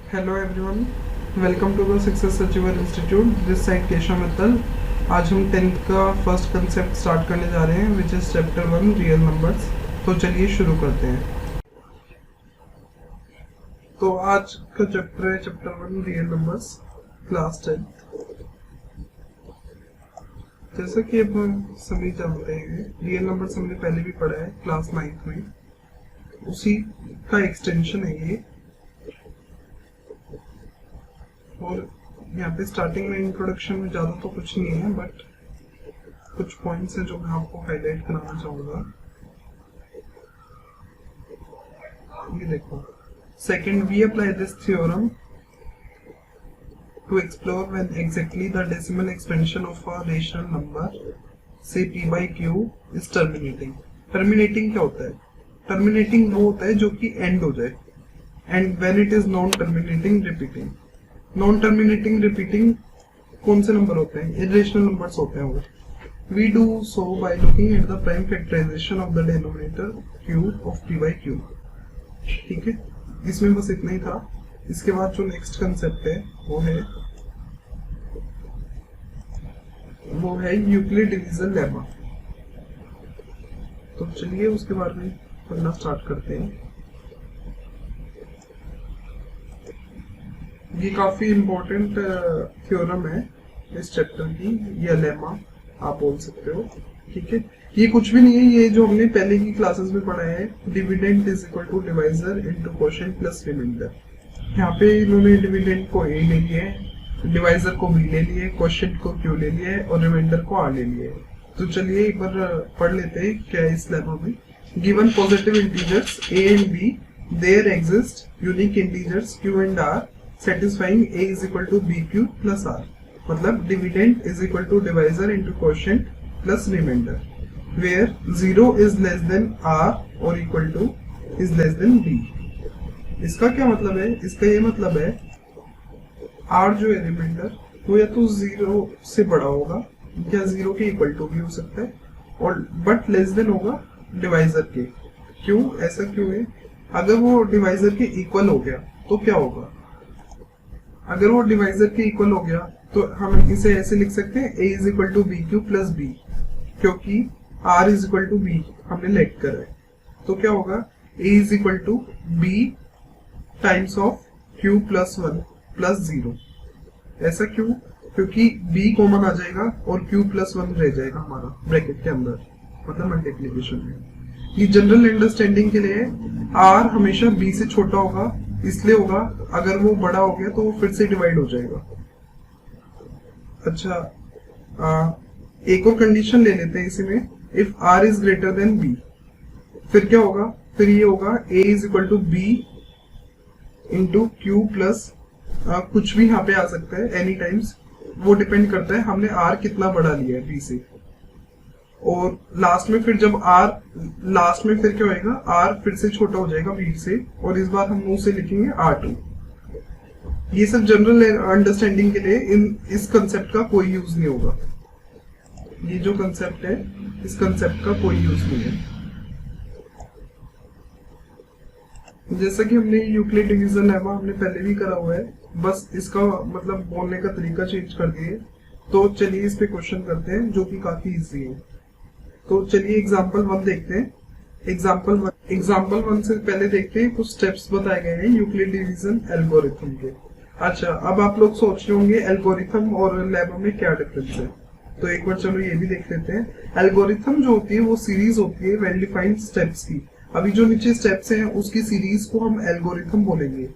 Hello everyone, welcome to the success achiever institute. This side Keshav Mittal. आज हम 10th का first concept start करने जा रहे हैं which is chapter 1 real numbers. तो चलिए शुरू करते हैं। तो आज का चैप्टर है chapter 1 real numbers, class 10th। जैसा कि अब हम सभी जानते हैं, रियल नंबर्स हमने पहले भी पढ़ा है क्लास 9th में, उसी का एक्सटेंशन है ये। और यहाँ पे स्टार्टिंग में इंट्रोडक्शन में ज़्यादा तो कुछ नहीं है, बट कुछ पॉइंट्स हैं जो मैं आपको हाईलाइट कराना चाहूँगा। ये देखो, second, we apply this theorem to explore when exactly the decimal expansion of a rational number say p by q is terminating. Terminating क्या होता है? टर्मिनेटिंग वो होता है जो कि एंड हो जाए, and when it is non terminating repeating. Non terminating repeating कौन से नंबर होते हैं? इरेशनल नंबर्स होते हैं वो। We do so by looking at the prime factorization of the denominator q of p by q। ठीक है, इसमें बस इतना ही था। इसके बाद जो नेक्स्ट कंसेप्ट है वो है यूक्लिड डिवीजन लेमा। तो चलिए उसके बारे में पढ़ना स्टार्ट करते हैं। ये काफी इम्पोर्टेंट थ्योरम है इस चैप्टर की, या लेमा आप बोल सकते हो। ठीक है, ये कुछ भी नहीं है, ये जो हमने पहले की क्लासेस में पढ़ा है, dividend is equal to divisor into quotient plus reminder. यहाँ पे इन्होंने डिविडेंड को a ले लिया है, डिवाइजर को b ले लिया है, क्वोशिएंट को q ले लिया है और रिमाइंडर को r ले लिया है। तो चलिए एक बार पढ़ लेते हैं क्या है इस लेमा में। Given positive integers a and b, there exist unique integers q and r satisfying a is equal to bq plus r। मतलब dividend is equal to divisor into quotient plus remainder where 0 is less than r or equal to is less than b। इसका क्या मतलब है? इसका ये मतलब है r जो है रिमाइंडर वो या तो 0 से बड़ा होगा या 0 के इक्वल टू भी हो सकता है, और बट लेस देन होगा डिवाइजर के। क्यों ऐसा क्यों है? अगर वो डिवाइजर के इक्वल हो गया तो क्या होगा? अगर वो डिवाइजर के इक्वल हो गया तो हम इसे ऐसे लिख सकते हैं a is equal to B Q plus B, क्योंकि r is equal to B हमने लेट करा है। तो क्या होगा? a is equal to B times of q plus 1 plus 0। ऐसा क्यों? क्योंकि b कॉमन आ जाएगा और q प्लस 1 रह जाएगा हमारा ब्रैकेट के अंदर, मतलब मल्टीप्लीकेशन में। ये जनरल अंडरस्टैंडिंग के लिए r हमेशा b से छोटा होगा, इसलिए होगा। अगर वो बड़ा हो गया तो वो फिर से डिवाइड हो जाएगा। अच्छा, एक और कंडीशन ले लेते हैं इसी में, if r is greater than b, फिर क्या होगा? फिर ये होगा a is equal to b into Q plus कुछ भी यहाँ पे आ सकता है एनी टाइम्स, वो डिपेंड करता है हमने r कितना बड़ा लिया है b से। और लास्ट में फिर जब लास्ट में फिर क्या होएगा? r फिर से छोटा हो जाएगा b से, और इस बार हम उसे लिखेंगे r2। ये सब जनरल अंडरस्टैंडिंग के लिए इस कंसेप्ट का कोई यूज नहीं होगा। ये जो कंसेप्ट है, इस कंसेप्ट का कोई यूज नहीं है। जैसा कि हमने यूक्लिड डिवीजन लेमा हमने पहले भी करा हुआ है, बस इसका मतलब बोलने का तरीका चेंज कर दिए। तो चलिए इस पे क्वेश्चन करते हैं जो कि काफी इजी है। तो चलिए एग्जांपल 1 देखते हैं। एग्जांपल 1 से पहले देखते हैं कुछ स्टेप्स बताए गए हैं यूक्लिड डिवीजन एल्गोरिथम के। अच्छा, अब आप लोग सोच रहे होंगे एल्गोरिथम और लेमा में क्या डिफरेंस है, तो एक बार चलो ये भी देख लेते हैं। एल्गोरिथम जो होती है वो सीरीज होती है वेल डिफाइंड स्टेप्स की। अभी जो नीचे स्टेप्स हैं उसकी सीरीज को हम एल्गोरिथम बोलेंगे।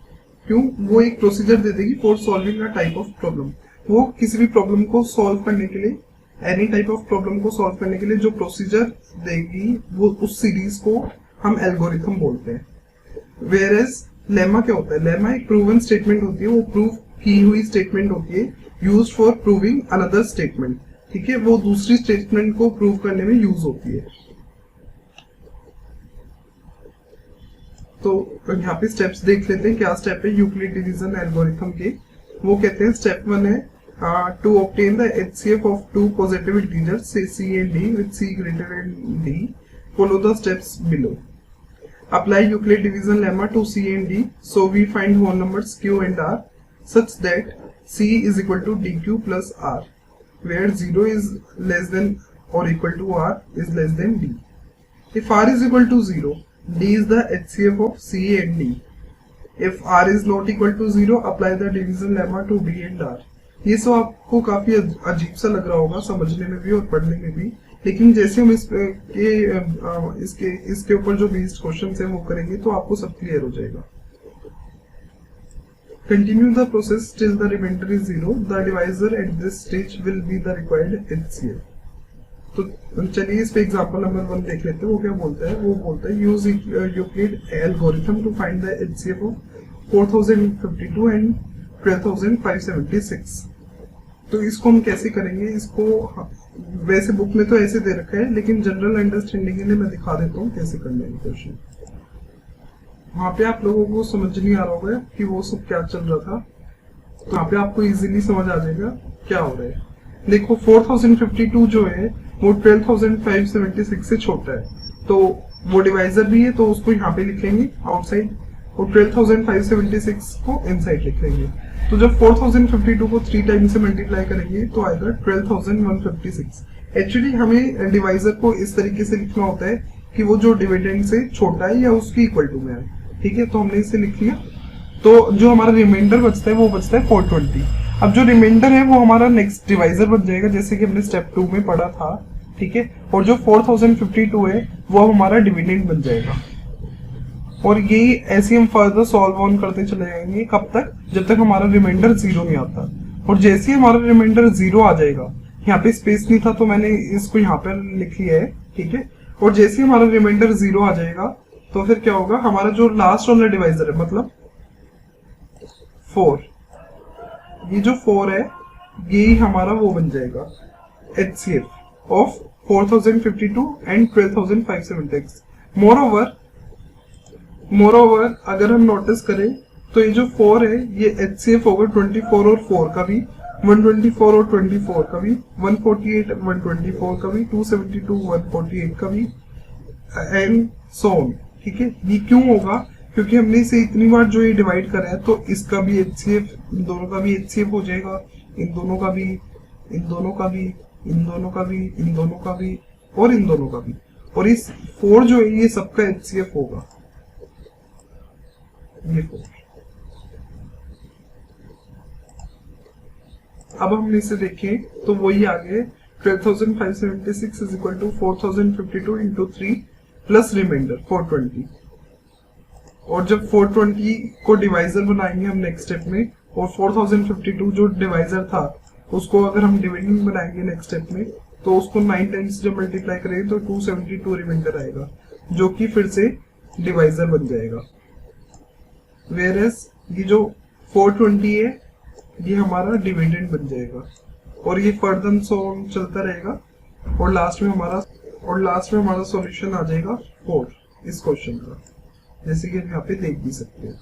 क्यों? वो एक प्रोसीजर दे देगी for solving a type of problem. वो किसी भी प्रॉब्लम को सॉल्व करने के लिए, एनी टाइप ऑफ प्रॉब्लम को सॉल्व करने के लिए जो प्रोसीजर देगी, वो उस सीरीज को हम एल्गोरिथम बोलते हैं। वेयर एज लेमा क्या होता है? लेमा एक प्रूवन स्टेटमेंट होती है, वो प्रूव की हुई स्टेटमेंट होती है, used for proving another statement. ठीक है, वो दूसरी स्टेटमेंट को प्रूव करने में यूज होती है। तो यहाँ पे स्टेप्स देख लेते हैं, क्या स्टेप है यूक्लिड डिवीजन एल्गोरिथम के। वो कहते हैं स्टेप 1 है to obtain the HCF of two positive integers say c and d with c greater than d, follow the steps below। Apply Euclid division lemma to C and D, so we find whole numbers Q and R such that C is equal to DQ plus R, where 0 is less than or equal to R is less than D. If R is equal to 0, D is the HCF of C and D. If R is not equal to 0, apply the division lemma to D and R. ये सब आपको काफी अजीब सा लग रहा होगा समझने में भी और पढ़ने में भी, लेकिन जैसे हम इसके ऊपर जो बेस्ड क्वेश्चन है वो करेंगे तो आपको सब क्लियर हो जाएगा. Continue the process till the remainder is 0. The divisor at this stage will be the required HCF. तो चलिए इस पे एग्जांपल नंबर 1 देख लेते हैं. वो क्या बोलता है? वो बोलता है use Euclid algorithm to find the HCF of 4052 and 12576. तो इसको हम कैसे करेंगे? इसको वैसे बुक में तो ऐसे दे रखा है, लेकिन जनरल अंडरस्टैंडिंग के लिए मैं दिखा देता हूँ कैसे करना है क्वेश्चन. वहाँ पे आप लोगों को समझ नहीं आ रहा होगा कि वो सब क्या चल रहा था, तो यहाँ पे आपको इजीली समझ आ जाएगा क्या हो रहा है. देखो 4052 जो है वो 12576 से छोटा है, तो वो डिवाइजर भी है तो उसको यहाँ पे लिख लेंगे आउटसाइड, और 12576 को इनसाइड लिख लेंगे. तो जब 4052 को 3 टाइम से मल्टीप्लाई करेंगे तो आएगा 12156. एक्चुअली हमें डिवाइजर को इस तरीके से लिखना होता है कि वो जो डिविडेंड से छोटा है या उसकी इक्वल टू में है. ठीक है, तो हमने इसे लिख लिया. तो जो हमारा रिमाइंडर बचता है वो बचता है 420. अब जो रिमाइंडर है वो हमारा नेक्स्ट डिवाइजर बन जाएगा, जैसे कि हमने स्टेप 2 में पढ़ा था. ठीक है, और जो 4052 है वो हमारा डिविडेंड बन जाएगा. और यही ऐसे हम फर्दर सॉल्व ऑन करते चले जाएंगे. कब तक? जब तक हमारा रिमाइंडर 0 नहीं आता. और जैसे ही हमारा रिमाइंडर 0 आ जाएगा, यहाँ पे स्पेस नहीं था तो मैंने इसको यहाँ पे लिख लिया है. ठीक है, और जैसे ही हमारा रिमाइंडर 0 आ जाएगा तो फिर क्या होगा? हमारा जो लास्ट वाला डिवाइजर है मतलब 4, ये जो 4 है यही हमारा वो बन जाएगा HCF ऑफ 4052 एंड 12576. मोरओवर अगर हम नोटिस करें तो ये जो 4 है ये HCF होगा 24 और 4 का भी, 124 और 24 का भी, 148 124 का भी, 272 148 का भी, एंड सो ऑन. ठीक है, ये क्यों होगा? क्योंकि हमने इसे इतनी बार जो ये डिवाइड करा है तो इसका भी HCF, इन दोनों का भी HCF हो जाएगा, इन दोनों का भी, इन दोनों का भी, इन दोनों का भी, इन दोनों का भी, और इन दोनों का भी. और इस 4 जो है ये सबका HCF होगा, ये 4. अब हमने इसे देखें तो वही आ गए 12576 is equal to 4052 into 3 plus reminder 420. और जब 420 को डिवाइजर बनाएंगे हम नेक्स्ट स्टेप में, और 4052 जो डिवाइजर था उसको अगर हम डिविडेंड बनाएंगे नेक्स्ट स्टेप में, तो उसको 9 टाइम्स जब मल्टीप्लाई करेंगे तो 272 रिमाइंडर आएगा, जो कि फिर से डिवाइजर बन जाएगा. वेयरएस ये जो 420 है ये हमारा डिविडेंड बन जाएगा. और ये फर्दर सो चलता रहेगा, और लास्ट में हमारा सॉल्यूशन आ जाएगा 4 इस क्वेश्चन का, जैसे कि हम यहाँ पे देख भी सकते हैं.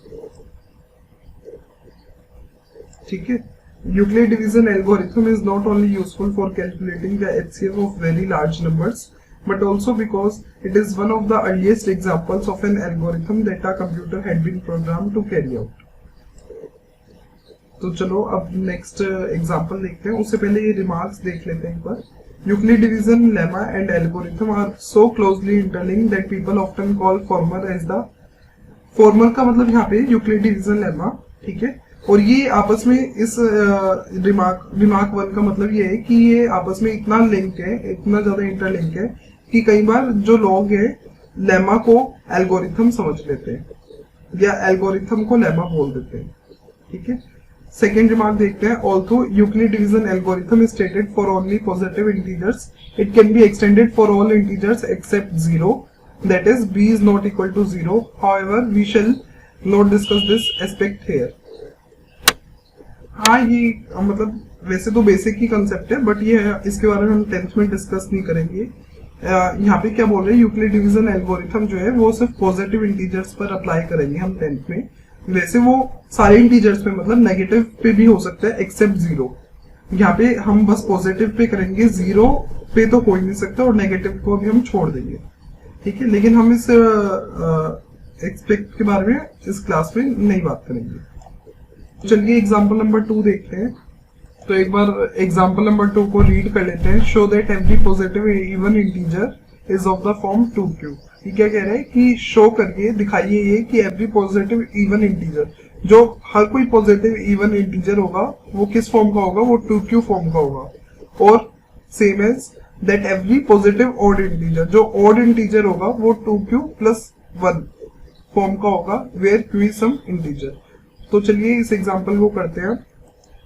ठीक है, Euclid division algorithm is not only useful for calculating the HCF of very large numbers, but also because it is one of the earliest examples of an algorithm that a computer had been programmed to carry out. तो चलो अब next example देखते हैं. उससे पहले ये remarks देख लेते हैं एक बार. Euclid division lemma and algorithm are so closely interlinked that people often call former as the former का मतलब यहाँ पे Euclid division lemma. ठीक है, और ये आपस में इस रिमार्क 1 का मतलब ये है कि ये आपस में इतना लिंक है, इतना ज्यादा इंटरलिंक है कि कई बार जो लोग हैं लेमा को एल्गोरिथम समझ लेते हैं या एल्गोरिथम को लेमा बोल देते हैं. ठीक है, सेकेंड रिमार्क देखते हैं. Although Euclid division algorithm is stated for only positive integers, it can be extended for all integers except 0, that is b is not equal to 0. However, we shall not discuss this aspect here. हाँ, ये मतलब वैसे तो basic ही concept है, but ये इसके बारे में हम 10th में डिस्कस नहीं करेंगे. यहाँ पे क्या बोल रहे हैं, यूक्लिड डिवीजन एल्गोरिथम जो है वो सिर्फ पॉजिटिव इंटीजर्स पर अप्लाई करेंगे हम 10th में. वैसे वो सारे इंटीजर्स पे मतलब नेगेटिव पे भी हो सकता है एक्सेप्ट 0. यहाँ पे हम बस पॉजिटिव पे करेंगे, 0 पे तो हो ही नहीं सकता, और नेगेटिव को भी हम छोड़ देंगे. ठीक है, लेकिन हम इस एक्सपेक्ट के बारे में इस क्लास में नहीं बात करेंगे। चलिए एग्जांपल नंबर 2 देखते हैं। तो एक बार एग्जांपल नंबर 2 को रीड कर लेते हैं। Show that every positive even integer is of the form 2q। ये क्या कह रहा है कि शो करके दिखाइए ये कि एवरी पॉजिटिव इवन इंटीजर, जो हर कोई पॉजिटिव इवन इंटीजर होगा वो किस फॉर्म का होगा, वो 2q फॉर्म का होगा। और same as that every positive odd integer, जो ऑड इंटीजर होगा वो 2q प्लस 1 फॉर्म का होगा, where q is some integer. तो चलिए इस एग्जांपल को करते हैं।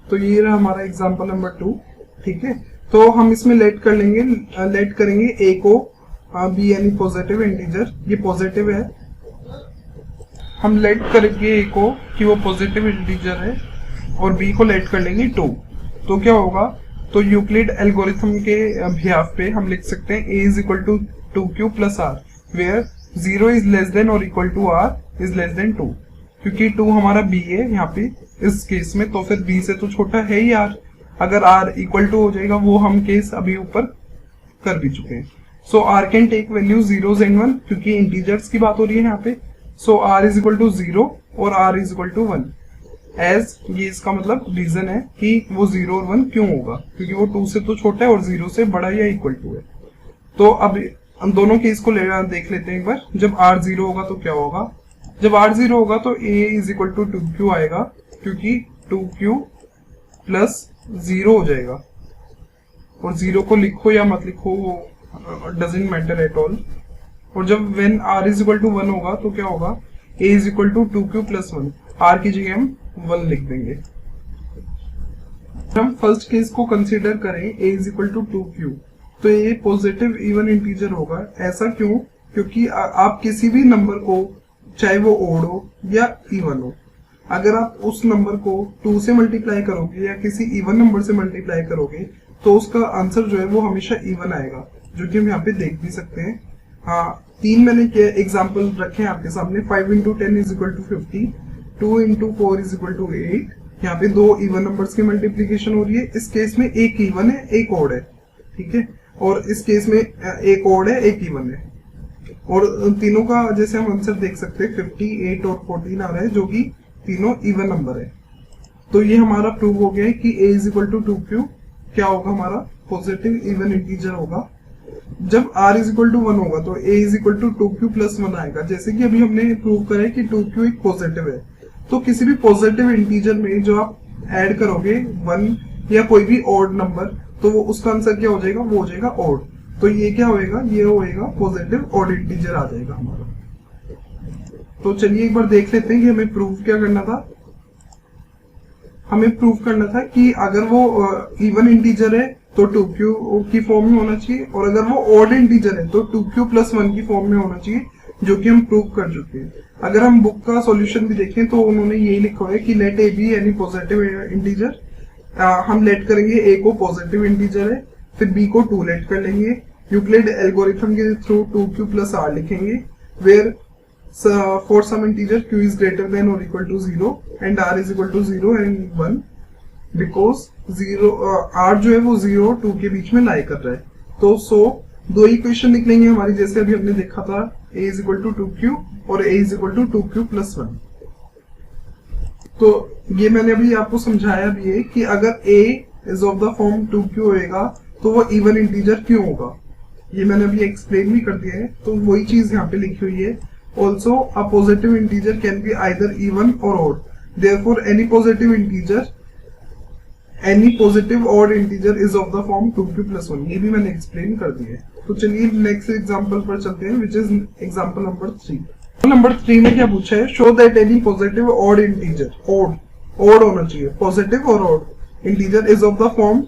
तो ये रहा हमारा एग्जांपल नंबर 2, ठीक है। तो हम इसमें लेट करेंगे a को b यानी पॉजिटिव इंटीजर, ये पॉजिटिव है। हम लेट करेंगे a को कि वो पॉजिटिव इंटीजर है और b को लेट कर लेंगे 2। तो क्या होगा, तो यूक्लिड एल्गोरिथम के बिहाफ पे हम लिख सकते हैं a is equal to 2q plus r, where 0 is less than or equal to r is less than 2। क्योंकि 2 हमारा b है यहाँ पे इस केस में, तो फिर b से तो छोटा है ही r। अगर r इक्वल टू हो जाएगा, वो हम केस अभी ऊपर कर भी चुके हैं। So r can take value 0 and 1, क्योंकि इंटीजर्स की बात हो रही है यहाँ पे। So r is equal to 0 और r is equal to 1। As ये इसका मतलब रीजन है कि वो 0 और 1 क्यों होगा, क्योंकि वो 2 से तो छोटा है और 0 से बड़ा या इक्वल टू है। तो अब हम दोनों केस को देख लेते हैं एक बार। जब r 0 होगा तो क्या होगा, जब r 0 होगा तो a is equal to 2q आएगा, क्योंकि 2q प्लस 0 हो जाएगा। और 0 को लिखो या मत लिखो डजंट मैटर एट ऑल। और जब when r is equal to 1 होगा तो क्या होगा, a is equal to 2q plus 1, r की जगह हम 1 लिख देंगे। हम फर्स्ट केस को कंसीडर करें a is equal to 2q, तो ये पॉजिटिव इवन इंटीजर होगा। ऐसा क्यों, क्योंकि आप किसी भी नंबर को, चाहे वो ओड हो या इवन हो, अगर आप उस नंबर को 2 से मल्टीप्लाई करोगे या किसी इवन नंबर से मल्टीप्लाई करोगे तो उसका आंसर जो है वो हमेशा इवन आएगा, जो कि हम यहाँ पे देख भी सकते हैं। हाँ, 3 मैंने एग्जाम्पल रखे हैं आपके सामने। 5 into 10 is equal to 50, 2 into 4 is equal to 8। यहाँ पे 2 इवन नंबर्स की मल्टीप्लीकेशन हो रही है। इस केस में एक इवन है एक ओड है, ठीक है। और इस केस में एक ओड है एक इवन है। और तीनों का जैसे हम आंसर देख सकते हैं 58 और 14 आ रहा है, जो कि तीनों इवन नंबर है। तो ये हमारा प्रूव हो गया है कि a is equal to 2q क्या होगा, हमारा पॉजिटिव इवन इंटीजर होगा। जब r इज इक्वल टू 1 होगा तो a is equal to 2q plus 1 आएगा। जैसे कि अभी हमने प्रूव करा है कि 2q एक पॉजिटिव है, तो किसी भी पॉजिटिव इंटीजर में जो आप ऐड करोगे 1 या कोई भी ऑड नंबर, तो वो उसका आंसर क्या हो जाएगा, वो हो जाएगा ऑड। तो ये क्या होएगा, ये होएगा पॉजिटिव ऑड इंटीजर आ जाएगा हमारा। तो चलिए एक बार देख लेते हैं कि हमें प्रूव क्या करना था। हमें प्रूव करना था कि अगर वो इवन इंटीजर है तो 2q की फॉर्म में होना चाहिए, और अगर वो ऑड इंटीजर है तो 2q प्लस 1 की फॉर्म में होना चाहिए, जो कि हम प्रूव कर चुके हैं। अगर हम बुक का सॉल्यूशन भी देखें तो उन्होंने यही लिखा हुआ है कि लेट a बी यानी पॉजिटिव इंटीजर। हम लेट करेंगे a को पॉजिटिव इंटीजर है, फिर b को 2 लेट कर लेंगे। यूक्लिड एल्गोरिथम के थ्रू 2q प्लस r लिखेंगे, where for some integer q is greater than or equal to 0 and r is equal to 0 and 1 because 0 r जो है वो 0 और 2 के बीच में लाई कर रहा है। तो सो दो इक्वेशन निकलेंगे हमारी, जैसे अभी हमने देखा था a is equal to 2q और a is equal to 2q plus 1। तो ये मैंने अभी आपको समझाया भी है कि अगर a is of the form 2q होएगा तो वो इवन इंटीजर क्यों होगा, ये मैंने अभी एक्सप्लेन भी कर दिया है। तो वही चीज यहाँ पे लिखी हुई है। Also, a positive integer can be either even or odd. Therefore, any positive odd integer is of the form 2q plus 1. ये भी मैंने एक्सप्लेन कर दिया है। तो चलिए नेक्स्ट एग्जांपल पर चलते हैं, which is example number 3। Number 3 में क्या पूछा है, show that any positive odd integer, odd होना चाहिए, positive और odd integer is of the form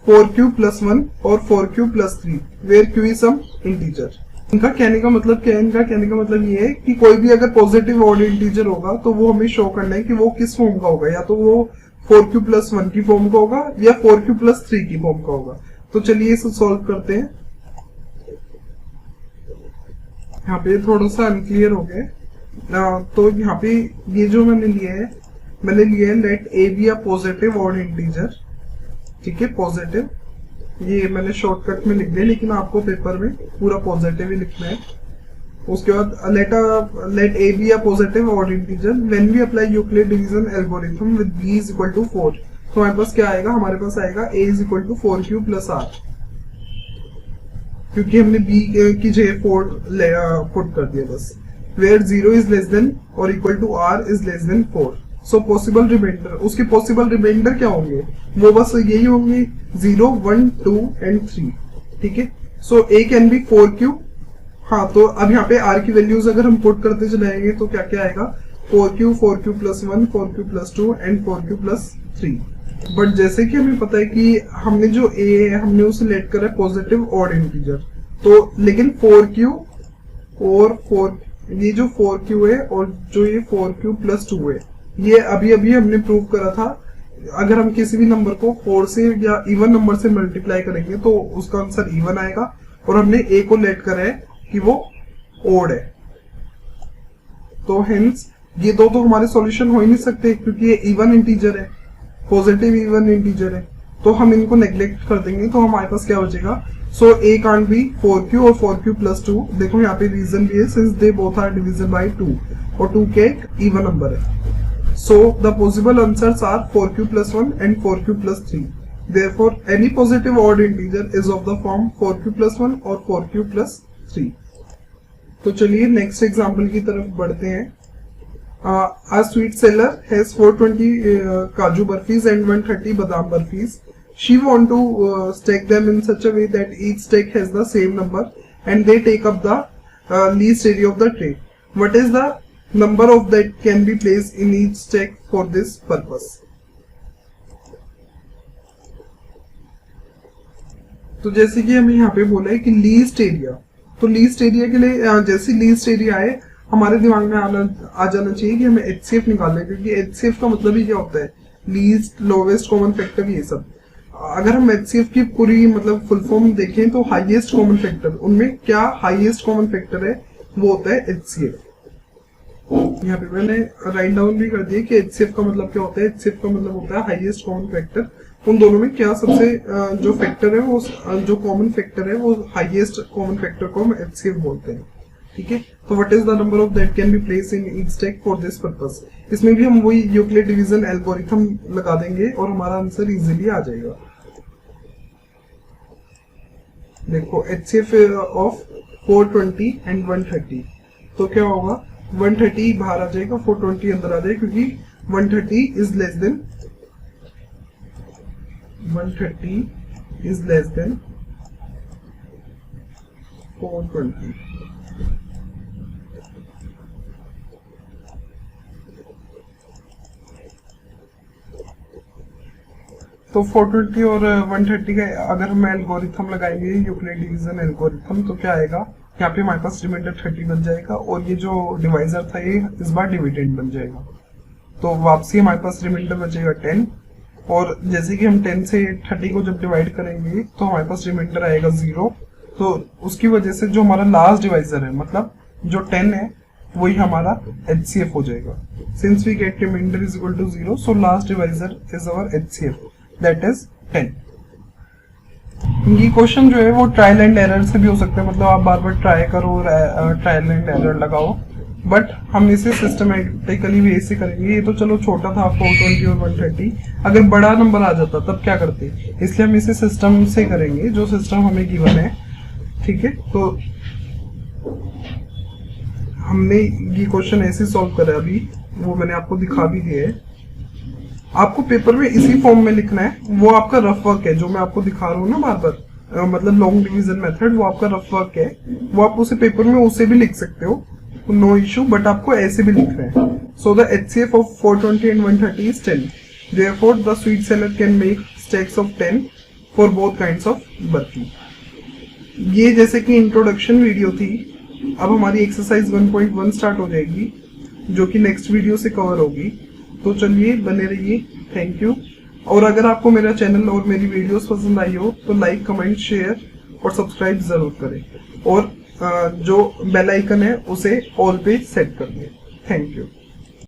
4q plus 1 और 4q plus 3, where q is some integer। इनका कहने का मतलब क्या है, इनका कहने का मतलब ये है कि कोई भी अगर पॉजिटिव ऑड इंटीजर होगा तो वो हमें शो करना है कि वो किस फॉर्म का होगा, या तो वो 4q प्लस 1 की फॉर्म का होगा या 4q प्लस 3 की फॉर्म का होगा। तो चलिए इसे सॉल्व करते हैं। यहाँ पे थोड़ा सा अनक्लियर हो गया। तो यहाँ पे ये जो मैंने लिया है let a be a positive odd integer, ठीक है, पॉजिटिव। ये मैंने शॉर्टकट में लिख दिया, लेकिन आपको पेपर में पूरा पॉजिटिव ही लिखना है। उसके बाद late a be a positive odd integer when we apply Euclid division algorithm with b is equal to 4। तो हमारे पास क्या आएगा, हमारे पास आएगा a is equal to 4q plus r, क्योंकि हमने b की जगह 4 पुट कर दिया बस। where 0 is less than or equal to r is less than 4। So possible reminder, उसके पॉसिबल रिमाइंडर क्या होंगे, वो बस यही होंगे 0, 1, 2 एंड 3। ठीक है, सो a कैन बी 4q। हाँ, तो अब यहाँ पे r की वैल्यूज अगर हम पुट करते चलाएंगे तो क्या क्या आएगा, 4q, 4q plus 1, 4q plus 2 and 4q plus 3। But जैसे कि हमें पता है कि हमने जो a है हमने उसे लेट करा है पॉजिटिव ऑड इंटीजर, तो लेकिन 4q और 4 ये जो 4q है और जो ये 4q plus 2 है, ये अभी अभी हमने प्रूव करा था। अगर हम किसी भी नंबर को 4 से या इवन नंबर से मल्टीप्लाई करेंगे तो उसका आंसर इवन आएगा, और हमने a को लेट करा है कि वो ओड है। तो हेंस ये दो तो हमारे सॉल्यूशन हो ही नहीं सकते, क्योंकि ये इवन इंटीजर है, पॉजिटिव इवन इंटीजर है, तो हम इनको नेग्लेक्ट कर देंगे। तो हमारे पास क्या बचेगा, सो a कांट बी 4q और 4q plus 2। देखो यहाँ पे रीजन भी है, since they both are divisible by 2 और 2 के एक इवन नंबर है। So the possible answers are 4q plus 1 and 4q plus 3. Therefore, any positive odd integer is of the form 4q plus 1 or 4q plus 3. तो चलिए next example की तरफ बढ़ते हैं। A sweet seller has 420 काजू बर्फीज and 130 बादाम बर्फीज. She want to stack them in such a way that each stack has the same number and they take up the least area of the tray. What is the number of that can be placed in each stack for this purpose? तो जैसे कि हमें यहाँ पे बोला है कि least area, तो लीस्ट एरिया के लिए जैसे लीस्ट एरिया आए हमारे दिमाग में आ जाना चाहिए कि हमें HCF निकालना है, क्योंकि HCF का मतलब ही क्या होता है, लीस्ट लोवेस्ट कॉमन फैक्टर, ये सब। अगर हम HCF की पूरी मतलब फुल फॉर्म देखें तो हाईएस्ट कॉमन फैक्टर, उनमें क्या हाईएस्ट कॉमन फैक्टर है वो होता है HCF। यहाँ पे मैंने राइट डाउन भी कर दिया कि HCF का मतलब क्या होता है। HCF का मतलब होता है हाईएस्ट कॉमन फैक्टर। उन दोनों में क्या सबसे जो फैक्टर है वो जो कॉमन फैक्टर है वो हाईएस्ट कॉमन फैक्टर को हम HCF बोलते हैं। ठीक है, तो what is the number of that can be place in each stack for this purpose. इसमें भी हम वही यूक्लिड डिवीजन एल्गोरिथम लगा देंगे और हमारा आंसर इजीली आ जाएगा। देखो HCF ऑफ 420 एंड 130, तो क्या होगा, 130 बाहर आ जाएगा, 420 अंदर आ जाएगा, क्योंकि 130 इज लेस देन 420। तो 420 और 130 का अगर हम एल्गोरिथम लगाएंगे यूक्लिड डिवीजन एल्गोरिथम, तो क्या आएगा, यहाँ पे हमारे पास रिमाइंडर 30 बन जाएगा और ये जो डिवाइजर था ये इस बार डिविडेंड बन जाएगा। तो वापसी हमारे पास रिमाइंडर बचेगा 10, और जैसे कि हम 10 से 30 को जब डिवाइड करेंगे तो हमारे पास रिमाइंडर आएगा 0। तो उसकी वजह से जो हमारा लास्ट डिवाइजर है, मतलब जो 10 है, वही हमारा HCF हो जाएगा। Since we get reminder is equal to 0, so last divisor is our HCF, that is 10। ये क्वेश्चन जो है वो ट्रायल एंड एरर से भी हो सकता है, मतलब आप बार बार ट्राई करो, ट्रायल एंड एरर लगाओ, बट हम इसे सिस्टमेटिकली वे से करेंगे। ये तो चलो छोटा था 420 और 130, अगर बड़ा नंबर आ जाता तब क्या करते, इसलिए हम इसे सिस्टम से करेंगे, जो सिस्टम हमें गिवन है। ठीक है, तो हमने ये क्वेश्चन ऐसे सॉल्व करा अभी, वो मैंने आपको दिखा भी दिया है। आपको पेपर में इसी फॉर्म में लिखना है, वो आपका रफ वर्क है जो मैं आपको दिखा रहा हूँ ना बार बार, मतलब लॉन्ग डिवीजन मेथड, वो आपका रफ वर्क है, वो आप उसे पेपर में उसे भी लिख सकते हो, नो इशू, बट आपको ऐसे भी लिखना है। So the HCF of 420 and 130 is 10, therefore the sweet seller can make stacks of 10 for both kinds of barfi. ये जैसे कि इंट्रोडक्शन वीडियो थी, अब हमारी एक्सरसाइज 1.1 स्टार्ट हो जाएगी, जो कि नेक्स्ट वीडियो से कवर होगी। तो चलिए बने रहिए, थैंक यू। और अगर आपको मेरा चैनल और मेरी वीडियोस पसंद आई हो तो लाइक, कमेंट, शेयर और सब्सक्राइब जरूर करें, और जो बेल आइकन है उसे ऑल पे सेट कर दें। Thank you.